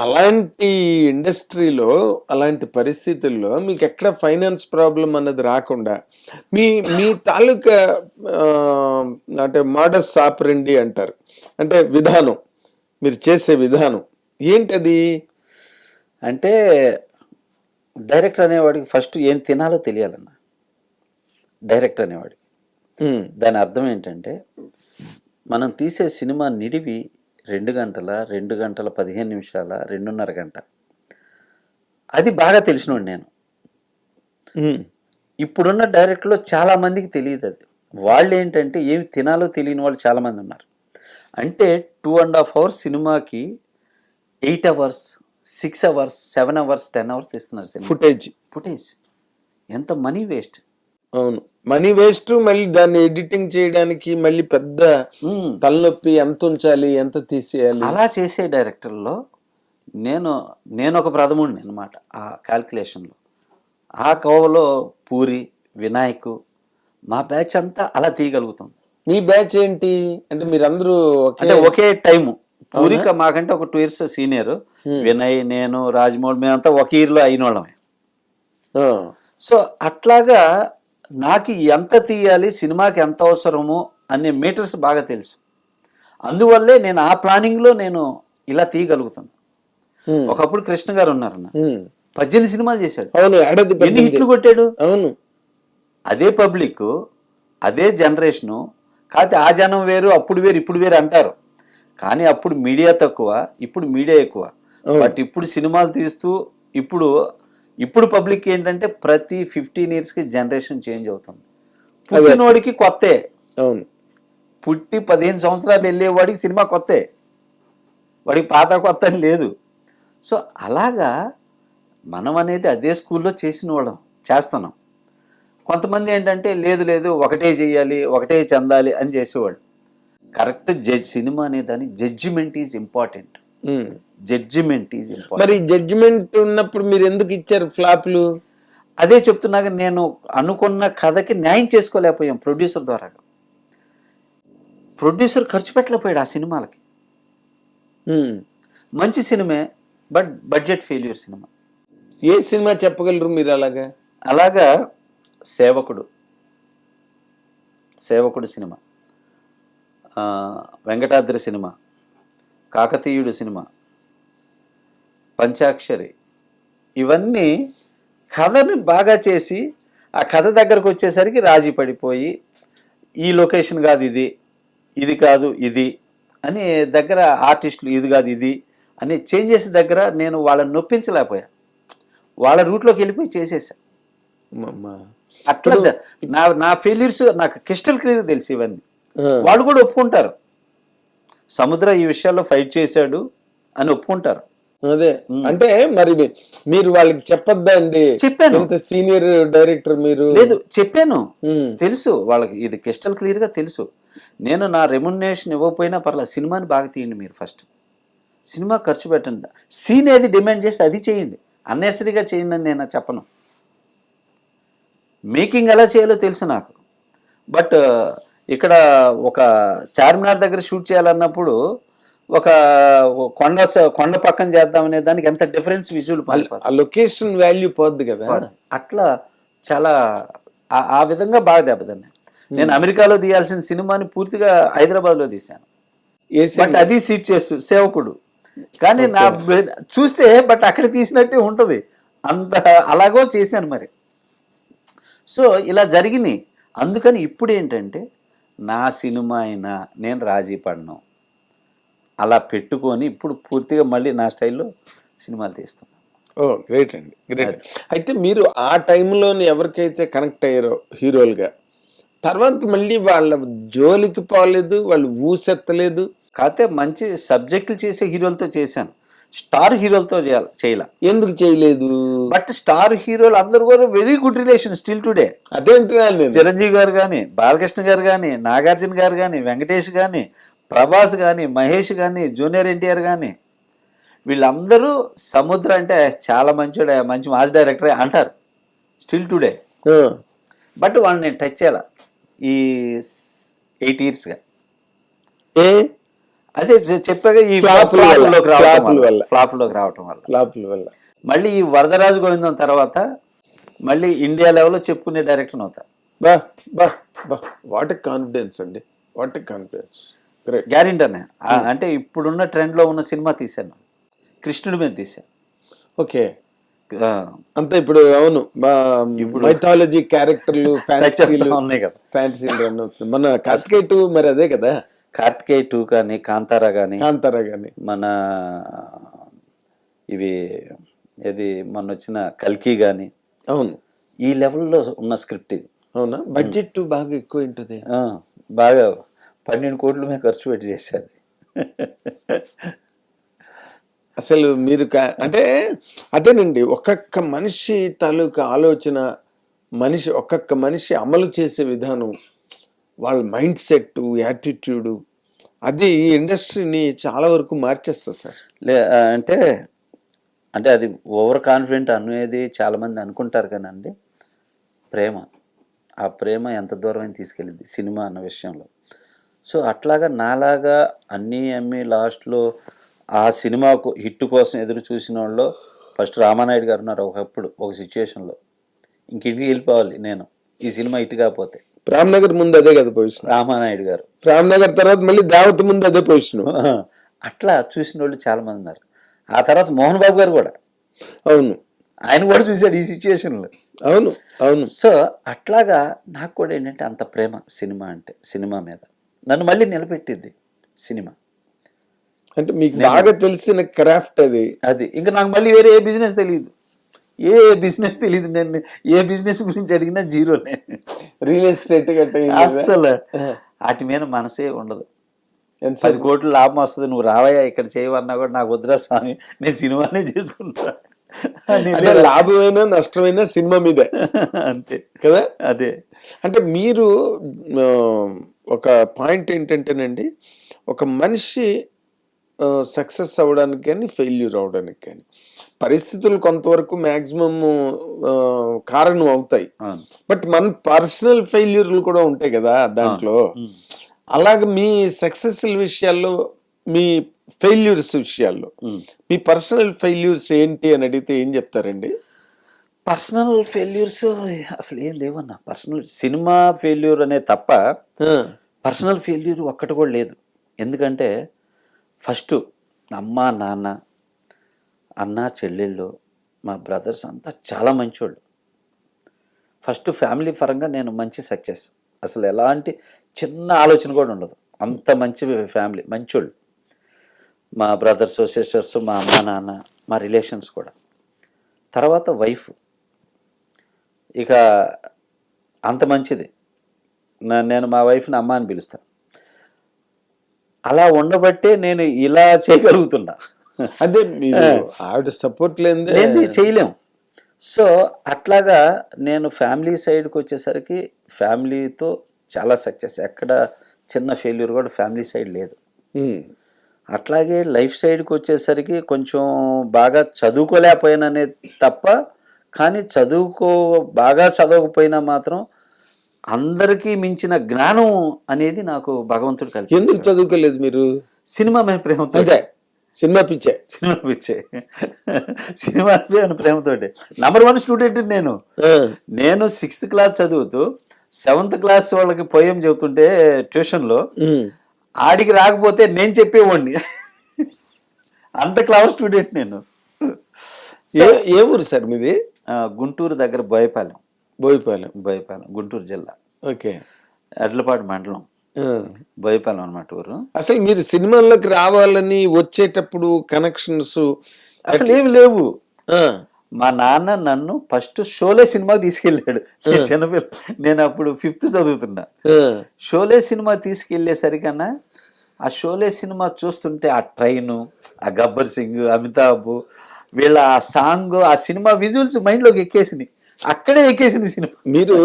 అలాంటి ఇండస్ట్రీలో, అలాంటి పరిస్థితుల్లో మీకెక్కడ ఫైనాన్స్ ప్రాబ్లమ్ అన్నది రాకుండా, మీ మీ తాలూకా అంటే మోడస్ ఆపరెండి అంటారు. అంటే విధానం, మీరు చేసే విధానం ఏంటది? అంటే డైరెక్టర్ అనేవాడికి ఫస్ట్ ఏం తినాలో తెలియాలన్న. డైరెక్టర్ అనేవాడికి హ్మ్. దాని అర్థం ఏంటంటే, మనం తీసే సినిమా నిడివి 2 గంటల, 2 గంటల 15 నిమిషాల, 2:30 గంట. అది బాగా తెలిసినోడు నేను. హ్మ్. ఇప్పుడున్న డైరెక్టర్లో చాలా మందికి తెలియదు అది. వాళ్ళు ఏంటంటే ఏమి తినాలో తెలియని వాళ్ళు చాలామంది ఉన్నారు. అంటే 2.5 అవర్స్ సినిమాకి 8 అవర్స్, 6 అవర్స్, 7 అవర్స్, 10 అవర్స్ తీస్తున్నారు సినిమా ఫుటేజ్. ఎంత మనీ వేస్ట్. అవును, మనీ వేస్ట్. మళ్ళీ దాన్ని ఎడిటింగ్ చేయడానికి మళ్ళీ పెద్ద తలనొప్పి. ఎంత ఉంచాలి, ఎంత తీసేయాలి. అలా చేసే డైరెక్టర్లో నేను నేను ఒక ప్రథముడిని అనమాట ఆ క్యాల్కులేషన్లో. ఆ కోవలో పూరి, వినాయక్, మా బ్యాచ్ అంతా అలా తీయగలుగుతాం. మీ బ్యాచ్ ఏంటి అంటే మీరందరూ అంటే ఒకే టైము. పూరిక మాకంటే ఒక 2 years సీనియర్. వినయ్, నేను, రాజమౌళి మేమంతా ఒక ఇయర్లో అయిన వాళ్ళమే. సో అట్లాగా నాకు ఎంత తీయాలి, సినిమాకి ఎంత అవసరమో అనే మీటర్స్ బాగా తెలుసు. అందువల్లే నేను ఆ ప్లానింగ్లో నేను ఇలా తీయగలుగుతాను. ఒకప్పుడు కృష్ణ గారు ఉన్నారన్న, 18 సినిమాలు చేశాడు. అవును, ఎన్ని హిట్లు కొట్టాడు. అవును, అదే పబ్లిక్, అదే జనరేషను. కాకపోతే ఆ జనం వేరు, అప్పుడు వేరు, ఇప్పుడు వేరు అంటారు. కానీ అప్పుడు మీడియా తక్కువ, ఇప్పుడు మీడియా ఎక్కువ. బట్ ఇప్పుడు సినిమాలు తీస్తూ ఇప్పుడు పబ్లిక్ ఏంటంటే ప్రతి 15 yearsకి జనరేషన్ చేంజ్ అవుతుంది. పుట్టినోడికి కొత్తే. అవును, పుట్టి 15 సంవత్సరాలు వెళ్ళేవాడికి సినిమా కొత్తే, వాడికి పాత కొత్త అని లేదు. సో అలాగా మనం అనేది అదే స్కూల్లో చేసిన వాళ్ళం చేస్తున్నాం. కొంతమంది ఏంటంటే లేదు లేదు ఒకటే చెయ్యాలి, ఒకటే చెందాలి అని చేసేవాళ్ళు. కరెక్ట్ సినిమా అనే దాని judgement is important. Judgement is important. మరి జడ్జిమెంట్ ఉన్నప్పుడు మీరు ఎందుకు ఇచ్చారు ఫ్లాప్లు? అదే చెప్తున్నాక నేను అనుకున్న కథకి న్యాయం చేసుకోలేకపోయాం ప్రొడ్యూసర్ ద్వారా. ప్రొడ్యూసర్ ఖర్చు పెట్టలేకపోయాడు ఆ సినిమాలకి. మంచి సినిమే, బట్ బడ్జెట్ ఫెయిల్యూర్ సినిమా. ఏ సినిమా చెప్పగలరు మీరు అలాగా సేవకుడు సినిమా, వెంకటాద్రి సినిమా, కాకతీయుడు సినిమా, పంచాక్షరి, ఇవన్నీ కథని బాగా చేసి ఆ కథ దగ్గరకు వచ్చేసరికి రాజీ పడిపోయి ఈ లొకేషన్ కాదు ఇది కాదు ఇది అని దగ్గర ఆర్టిస్టులు ఇది కాదు ఇది అని చేంజెస్ దగ్గర నేను వాళ్ళని నొప్పించలేకపోయా. వాళ్ళ రూట్లోకి వెళ్ళిపోయి చేసేసా. అట్లా నా ఫెయిల్యూర్స్ నాకు క్రిస్టల్ క్లియర్ తెలుసు. ఇవన్నీ వాళ్ళు కూడా ఒప్పుకుంటారు. సముద్ర ఈ విషయాల్లో ఫైట్ చేశాడు అని ఒప్పుకుంటారు. అదే అంటే మరి మీరు వాళ్ళకి చెప్పొద్దా అండి? చెప్పాను. ఇంత సీనియర్ డైరెక్టర్ మీరు. లేదు, చెప్పాను. తెలుసు వాళ్ళకి, ఇది క్రిస్టల్ క్లియర్ గా తెలుసు. నేను నా రెమ్యునరేషన్ ఇవ్వకపోయినా పర్లేదు, సినిమాని బాగా తీయండి, మీరు ఫస్ట్ సినిమా ఖర్చు పెట్టండి, సీన్ ఏది డిమాండ్ చేస్తే అది చేయండి, అన్నెసరీగా చేయండి అని నేను చెప్పను. మేకింగ్ ఎలా చేయాలో తెలుసు నాకు. బట్ ఇక్కడ ఒక చార్మినార్ దగ్గర షూట్ చేయాలన్నప్పుడు ఒక కొండ పక్కన చేద్దామనే దానికి ఎంత డిఫరెన్స్ విజువల్, లొకేషన్ వాల్యూ పోద్ది కదా. అట్లా చాలా ఆ విధంగా బాగా దెబ్బతిన్నాను. నేను అమెరికాలో తీయాల్సిన సినిమాని పూర్తిగా హైదరాబాద్లో తీశాను. బట్ అది సీట్ చేస్తూ సేవకుడు. కానీ నా చూస్తే బట్ అక్కడ తీసినట్టే ఉంటుంది, అంత అలాగో చేశాను మరి. సో ఇలా జరిగినాయి. అందుకని ఇప్పుడు ఏంటంటే నా సినిమా అయినా నేను రాజీ పడను, అలా పెట్టుకొని ఇప్పుడు పూర్తిగా మళ్ళీ నా స్టైల్లో సినిమాలు తీస్తున్నాను. ఓ గ్రేట్ అండి, గ్రేట్. అయితే మీరు ఆ టైంలోని ఎవరికైతే కనెక్ట్ అయ్యారో హీరోలుగా, తర్వాత మళ్ళీ వాళ్ళ జోలికి పోలేదు, వాళ్ళు ఊసెత్తలేదు. కాకపోతే మంచి సబ్జెక్టులు చేసే హీరోలతో చేశాను, స్టార్ హీరోలతో చేయాల. ఎందుకు చేయలేదు? బట్ స్టార్ హీరోలు అందరూ కూడా very good relation still today. అదేంటున్నాను. చిరంజీవి గారు కానీ, బాలకృష్ణ గారు కానీ, నాగార్జున గారు కానీ, వెంకటేష్ కానీ, ప్రభాస్ కానీ, మహేష్ కానీ, జూనియర్ ఎన్టీఆర్ కానీ, వీళ్ళందరూ సముద్ర అంటే చాలా మంచోడే, మంచి మాస్ డైరెక్టరే అంటారు స్టిల్ టుడే. బట్ వాళ్ళని నేను టచ్ చేయాల ఈ 8 yearsగా. అదే చెప్పాక ఈ Flop-ల వల్ల. ఫ్లాప్లోకి రావటం వల్ల ఫ్లాప్ల వల్ల. మళ్ళీ ఈ వరదరాజు గోవిందం తర్వాత మళ్ళీ ఇండియా లెవెల్లో చెప్పుకునే డైరెక్టర్ అవుతా. బా బా బా వాట్ ఎ కాన్ఫిడెన్స్ అండి, what a confidence. Great. Guarantee అనే అంటే ఇప్పుడున్న ట్రెండ్లో ఉన్న సినిమా తీశాను, కృష్ణుడి మీద తీశాను. ఓకే. అంతా ఇప్పుడు అవును ఇప్పుడు మైథాలజీ క్యారెక్టర్లు ఫ్యాంటసీలు ఉన్నాయి కదా, ఫ్యాంటసీలు రన్ అవుతుంది. మన కార్తికేయ 2 మరి అదే కదా, కార్తికేయ 2 కానీ కాంతారా కానీ కాంతారా కానీ మన ఇవి ఏది మొన్న వచ్చిన కల్కి కానీ అవును ఈ లెవెల్లో ఉన్న స్క్రిప్ట్ ఇది. అవునా? బడ్జెట్ బాగా ఎక్కువ ఉంటుంది. బాగా 12 కోట్ల మీద ఖర్చు పెట్టి చేసేది. అసలు మీరు అంటే అదేనండి, ఒక్కొక్క మనిషి తాలూకా ఆలోచన, ఒక్కొక్క మనిషి అమలు చేసే విధానం, వాళ్ళ మైండ్ సెట్, యాటిట్యూడ్, అది ఈ ఇండస్ట్రీని చాలా వరకు మార్చేస్తుంది సార్. అంటే అంటే అది ఓవర్ కాన్ఫిడెంట్ అనేది చాలామంది అనుకుంటారు కానండి, ప్రేమ, ఆ ప్రేమ ఎంత దూరమైనా తీసుకెళ్ళింది సినిమా అన్న విషయంలో. సో అట్లాగా నాలాగా అన్నీ అమ్మి లాస్ట్లో ఆ సినిమాకు హిట్ కోసం ఎదురు చూసిన వాళ్ళు ఫస్ట్ రామానాయుడు గారు ఉన్నారు. ఒకప్పుడు ఒక సిచ్యువేషన్లో ఇంటికి వెళ్ళిపోవాలి నేను, ఈ సినిమా హిట్ కాకపోతే. రామ్నగర్ ముందు అదే కదా పొజిషన్, రామానాయుడు గారు. రామ్నగర్ తర్వాత మళ్ళీ దావత్ ముందు అదే పొజిషన్. అట్లా చూసిన వాళ్ళు చాలామంది ఉన్నారు. ఆ తర్వాత మోహన్ బాబు గారు కూడా, అవును, ఆయన కూడా చూశాడు ఈ సిచ్యువేషన్లో. అవును అవును. సో అట్లాగా నాకు కూడా ఏంటంటే అంత ప్రేమ సినిమా అంటే, సినిమా మీద నన్ను మళ్ళీ నిలబెట్టింది సినిమా. అంటే మీకు బాగా తెలిసిన క్రాఫ్ట్ అది. ఇంకా నాకు మళ్ళీ వేరే ఏ బిజినెస్ తెలియదు, నేను ఏ బిజినెస్ గురించి అడిగినా జీరోనే. రియల్ ఎస్టేట్ అస్సలు వాటి మీద మనసే ఉండదు. 10 కోట్లు లాభం వస్తుంది, నువ్వు రావయ్యా ఇక్కడ చేయవన్నా కూడా నాకు వద్దురా స్వామి, నేను సినిమానే చేసుకుంటా. లాభమైనా నష్టమైనా సినిమా మీదే అంతే కదా. అదే అంటే మీరు ఒక పాయింట్ ఏంటంటేనండి, ఒక మనిషి సక్సెస్ అవ్వడానికి కానీ ఫెయిల్యూర్ అవ్వడానికి కానీ పరిస్థితులు కొంతవరకు మ్యాక్సిమం కారణం అవుతాయి. బట్ మన పర్సనల్ ఫెయిల్యూర్లు కూడా ఉంటాయి కదా దాంట్లో. అలాగే మీ సక్సెస్ విషయాల్లో, మీ ఫెయిల్యూర్స్ విషయాల్లో మీ పర్సనల్ ఫెయిల్యూర్స్ ఏంటి అని అడిగితే ఏం చెప్తారండి? పర్సనల్ ఫెయిల్యూర్స్ అసలు ఏం లేవన్నా. పర్సనల్ సినిమా ఫెయిల్యూర్ అనే తప్ప పర్సనల్ ఫెయిల్యూర్ ఒక్కటి కూడా లేదు. ఎందుకంటే ఫస్ట్ అమ్మ నాన్న, అన్న చెల్లెళ్ళు, మా బ్రదర్స్ అంతా చాలా మంచోళ్ళు. ఫస్ట్ ఫ్యామిలీ పరంగా నేను మంచి సక్సెస్, అసలు ఎలాంటి చిన్న ఆలోచన కూడా ఉండదు, అంత మంచి ఫ్యామిలీ, మంచోళ్ళు. మా బ్రదర్స్ సిస్టర్స్, మా అమ్మ నాన్న, మా రిలేషన్స్ కూడా. తర్వాత వైఫ్ ఇక అంత మంచిది. నేను మా వైఫ్ని అమ్మ అని పిలుస్తాను. అలా ఉండబట్టే నేను ఇలా చేయగలుగుతున్నా. అదే ఆవిడ సపోర్ట్ లేని చేయలేం. సో అట్లాగా నేను ఫ్యామిలీ సైడ్కి వచ్చేసరికి ఫ్యామిలీతో చాలా సక్సెస్, ఎక్కడ చిన్న ఫెయిల్యూర్ కూడా ఫ్యామిలీ సైడ్ లేదు. అట్లాగే లైఫ్ సైడ్కి వచ్చేసరికి కొంచెం బాగా చదువుకోలేకపోయిననే తప్ప, కానీ బాగా చదవకపోయినా మాత్రం అందరికీ మించిన జ్ఞానం అనేది నాకు భగవంతుడు కలిపి. ఎందుకు చదువుకోలేదు మీరు? సినిమా మీద ప్రేమతో. సినిమా పిచ్చే సినిమా ప్రేమతోటి. నంబర్ 1 స్టూడెంట్ నేను 6th క్లాస్ చదువుతూ 7th క్లాస్ వాళ్ళకి పోయం చెబుతుంటే ట్యూషన్లో, ఆడికి రాకపోతే నేను చెప్పేవాడిని. అంత క్లవర్ స్టూడెంట్ నేను. ఏ ఊరు సార్ మీది? గుంటూరు దగ్గర బోయపాలెం, గుంటూరు జిల్లా. ఓకే. ఎడ్లపాడు మండలం, బోయపాలెం అన్నమాట ఊరు. అసలు మీరు సినిమాల్లోకి రావాలని వచ్చేటప్పుడు కనెక్షన్స్ అసలు ఏమి లేవు. మా నాన్న నన్ను ఫస్ట్ షోలే సినిమాకి తీసుకెళ్ళాడు. చిన్నపిల్ల, నేను అప్పుడు 5th చదువుతున్నా. షోలే సినిమా తీసుకెళ్లేసరికన్నా ఆ షోలే సినిమా చూస్తుంటే ఆ ట్రైను, ఆ గబ్బర్ సింగ్, అమితాబ్ వీళ్ళ ఆ సాంగ్, ఆ సినిమా విజువల్స్ మైండ్లోకి ఎక్కేసింది. అక్కడే ఎక్కేసింది సినిమా. మీరు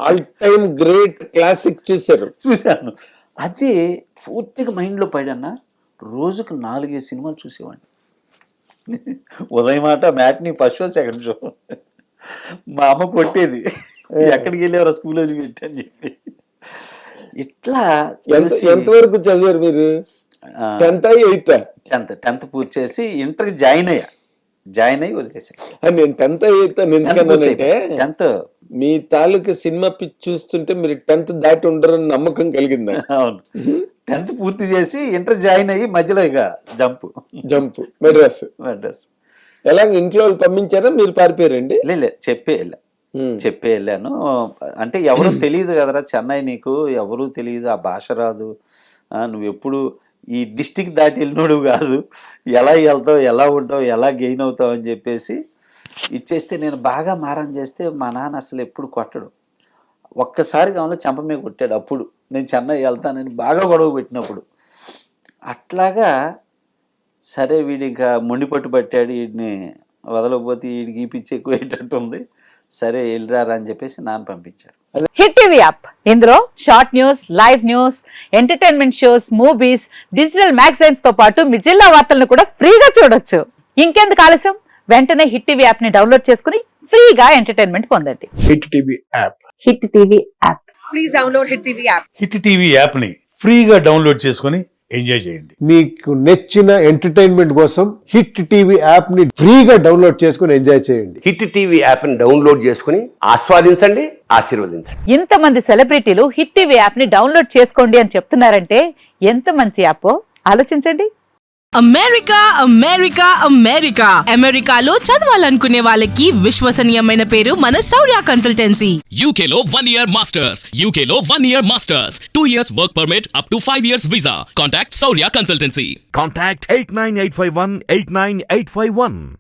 ఆల్ టైమ్ గ్రేట్ క్లాసిక్ చూశాను. అది పూర్తిగా మైండ్లో పడన్నా. రోజుకు 4-5 సినిమాలు చూసేవాడిని. ఉదయం మాట matinee, first show, second show. మా అమ్మ కొట్టేది, ఎక్కడికి వెళ్ళేవారు స్కూల్ వదిలిపెట్టి అని చెప్పి. ఇట్లా ఎంతవరకు చదివారు మీరు? 10th 8th 10th పూర్తి చేసి ఇంటర్కి జాయిన్ అయ్యి వదిలేసాను. నేను 10th 8th ఎందుకన్నానంటే 10th మీ తాలూకు సినిమా పిచ్చి చూస్తుంటే మీరు 10th దాటి ఉండరని నమ్మకం కలిగిందా? అవును, 10th పూర్తి చేసి ఇంటర్ జాయిన్ అయ్యి మధ్యలో ఇక జంప్ మెడ్రాస్. ఎలా ఇంట్లో వాళ్ళు పంపించారా, మీరు పారిపోయారండి? లే చెప్పే వెళ్ళాను. అంటే ఎవరు తెలియదు కదరా చెన్నై, నీకు ఎవరు తెలియదు, ఆ భాష రాదు, నువ్వు ఎప్పుడు ఈ డిస్టిక్ దాటి వెళ్ళినోడు కాదు, ఎలా వెళ్తావు, ఎలా ఉంటావు, ఎలా గెయిన్ అవుతావు అని చెప్పేసి ఇచ్చేస్తే నేను బాగా మారం చేస్తే మా నాన్న అసలు ఎప్పుడు కొట్టడు. ఒక్కసారి కావాలో చెంప మీద కొట్టాడు. అప్పుడు నేను చెన్నై వెళ్తానని బాగా గొడవ పెట్టినప్పుడు. అట్లాగా సరే వీడి ఇంకా మొండి పట్టు పట్టాడు, వీడిని వదలకపోతే వీడికి ఈ పిచ్చి ఎక్కువయ్యేటట్టు ఉంది, సరే వెళ్ళిరారా అని చెప్పేసి నాన్న పంపించారు. హిట్ టీవీ యాప్, ఇందులో short news, live news, entertainment shows, movies, digital magazines తో పాటు మీ జిల్లా వార్తలను కూడా ఫ్రీగా చూడొచ్చు. ఇంకెందుకు ఆలస్యం, వెంటనే హిట్ టీవీ యాప్ ని డౌన్లోడ్ చేసుకుని ఫ్రీగా ఎంటర్టైన్మెంట్ పొందండి. Hit TV app. Hit TV app. Please download hit TV app. Hit TV యాప్ని ఫ్రీగా డౌన్లోడ్ చేసుకొని ఎంజాయ్ చేయండి. మీకు నచ్చిన ఎంటర్టైన్మెంట్ కోసం హిట్ టీవీ యాప్ ని ఫ్రీగా డౌన్లోడ్ చేసుకుని ఎంజాయ్ చేయండి. హిట్ టీవీ యాప్ ని డౌన్లోడ్ చేసుకుని ఆస్వాదించండి, ఆశీర్వదించండి. ఇంతమంది సెలబ్రిటీలు హిట్ టీవీ యాప్ ని డౌన్లోడ్ చేసుకోండి అని చెప్తున్నారంటే ఎంత మంచి యాప్ ఆలోచించండి. అమెరికాలో చదవాలనుకునే వాళ్ళకి విశ్వసనీయమైన పేరు మన శౌర్య కన్సల్టెన్సీ. UK లో 1 year masters, UK లో 1 year masters, 2 years work permit up to 5 years visa. Contact Saurya Consultancy. Contact 89851 89851.